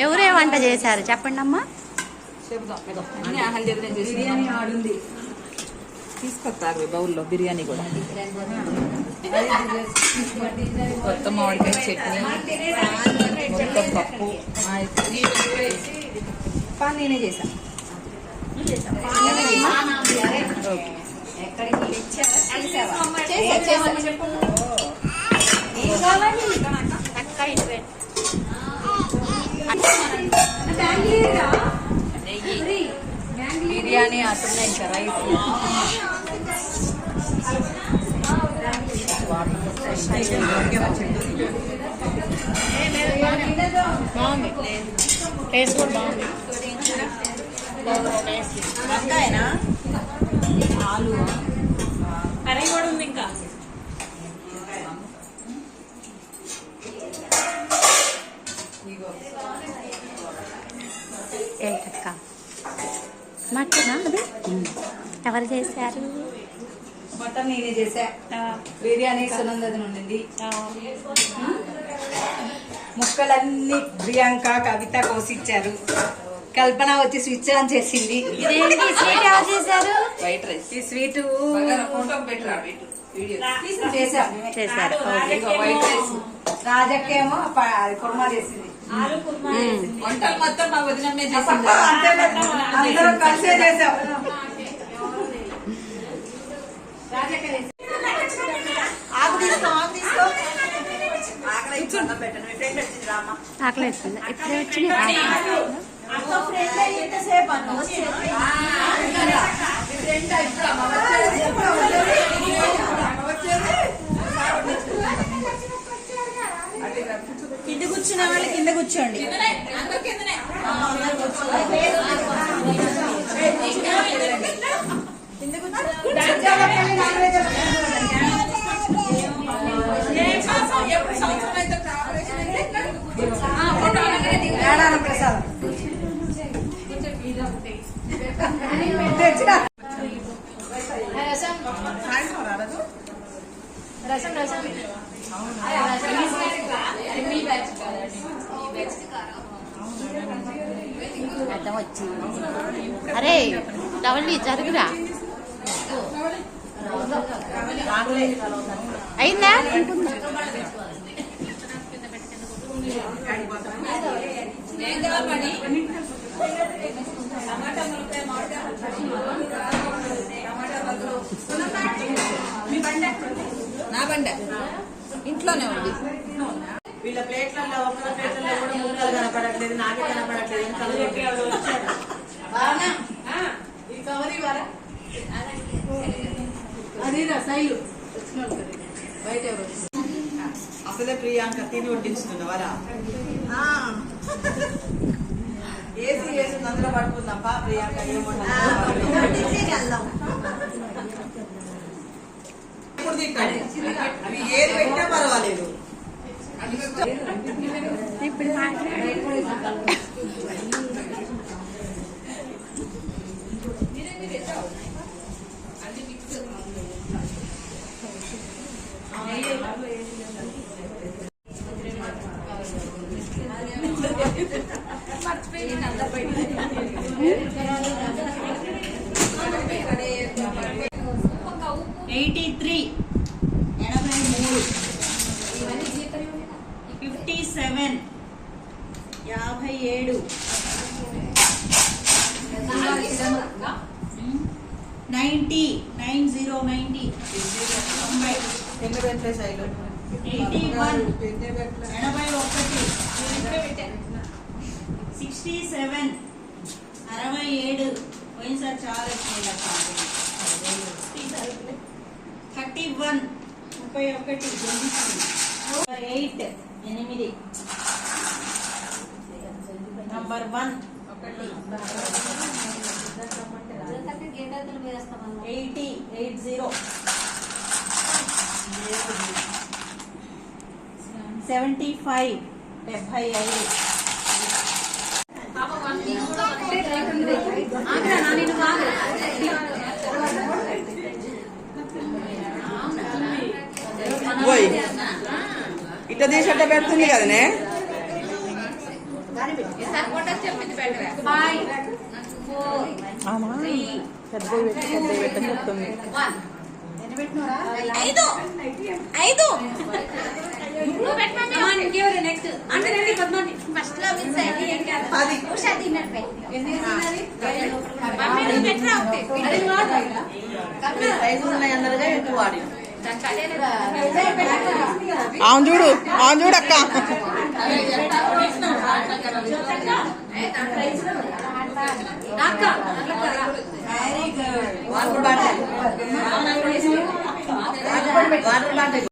ఎవరే వంట చేశారు చెప్పండి అమ్మా. బిర్యానీ ఆడుంది తీసుకొస్తారు బౌల్లో. బిర్యానీ కూడా కొత్త మామిడికాయ చట్నీ, మొత్తం పప్పు నేనే చేశాను. బిర్యానీ అట్లా ఇంకా రైస్ బాగుంది, టేస్ట్ కూడా బాగుంది. వంకాయనా ఆలు కర్రీ కూడా ఉంది. ఇంకా ఏంటక్క మటనా అది ఎవరు చేశారు? మటన్ నేనే చేసా. బిర్యానీ సునందది ఉండింది. ముక్కలన్నీ ప్రియాంక కవిత కోసిచ్చారు. కల్పన వచ్చి స్విచ్ ఆన్ చేసింది. చేశారు వైట్ రైస్. ఈ స్వీట్ చేశారు. White rice. రాజక్కేమో కుర్మా చేసింది. వంటలు మొత్తం మా వదినమ్మే చేసింది. అందరం కలిసే చేసాం. ఆకు తీసుకో, ఆకు తీసుకో. ఆకలి వేస్తుంది. ఇప్పుడే వచ్చింది. కింద కూర్చునే వాళ్ళు కింద కూర్చోండి. ప్రసాదం అరే లవల్లి జరుగురా. అయిందా? నా బండ ఇంట్లోనే ఉంది. వీళ్ళ ప్లేట్లలో ఒక్క ప్లేట్లలో కూడా ముక్కలు కనపడట్లేదు, నాకే కనపడట్లేదు. అది రసాయిలు బయట అసలే ప్రియాంక తిని వడ్డించుతున్నవారా? ఏసీ వేసి అందులో పడుకుందాం. ప్రియాంక అవి ఏది పెట్టినా పర్వాలేదు. ఇప్పుడు మాట్లాడే 83 57 57 90 90 67 67 పోయినసారి చాలా ఎక్కువ 31 8 నంబర్ 1 80 75 ఇట్లా తీసేట పెడుతుంది కదనే. ఫైవ్ ఫోర్ ఆమా పెద్ద పెట్ట చెప్తుంది వన్ ఐదు ఐదు నెక్స్ట్ అంటే రండి పద్మాని ఫస్ట్ లో మిస్ అయింది ఏం కాదు 10 ఉషా తిన్నట్టు ఎన్ని తినాలి మమ్మీ నువ్వు పెట్టరా ఒకటి ప్రైజ్ ఉన్నాయి అన్నదిగా ఎక్కువ వాడి పెట్టరా అవును చూడు అక్క అక్క వెరీ గుడ్ వాటర్ బాటిల్